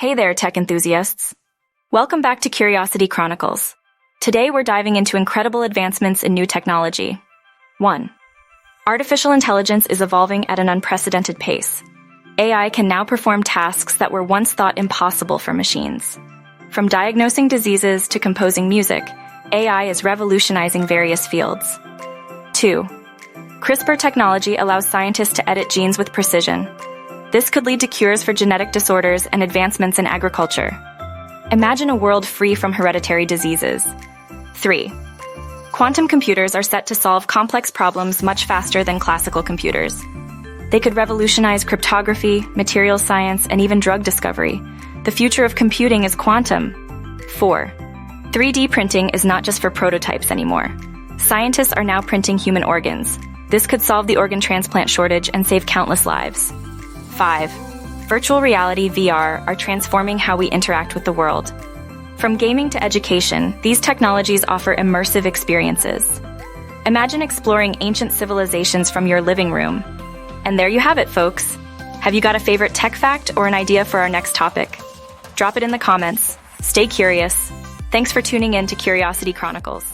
Hey there, tech enthusiasts. Welcome back to Curiosity Chronicles. Today we're diving into incredible advancements in new technology. 1. Artificial intelligence is evolving at an unprecedented pace. AI can now perform tasks that were once thought impossible for machines. From diagnosing diseases to composing music, AI is revolutionizing various fields. 2. CRISPR technology allows scientists to edit genes with precision. This could lead to cures for genetic disorders and advancements in agriculture. Imagine a world free from hereditary diseases. 3. Quantum computers are set to solve complex problems much faster than classical computers. They could revolutionize cryptography, materials science, and even drug discovery. The future of computing is quantum. 4. 3D printing is not just for prototypes anymore. Scientists are now printing human organs. This could solve the organ transplant shortage and save countless lives. 5. Virtual reality (VR) are transforming how we interact with the world. From gaming to education, these technologies offer immersive experiences. Imagine exploring ancient civilizations from your living room. And there you have it, folks. Have you got a favorite tech fact or an idea for our next topic? Drop it in the comments. Stay curious. Thanks for tuning in to Curiosity Chronicles.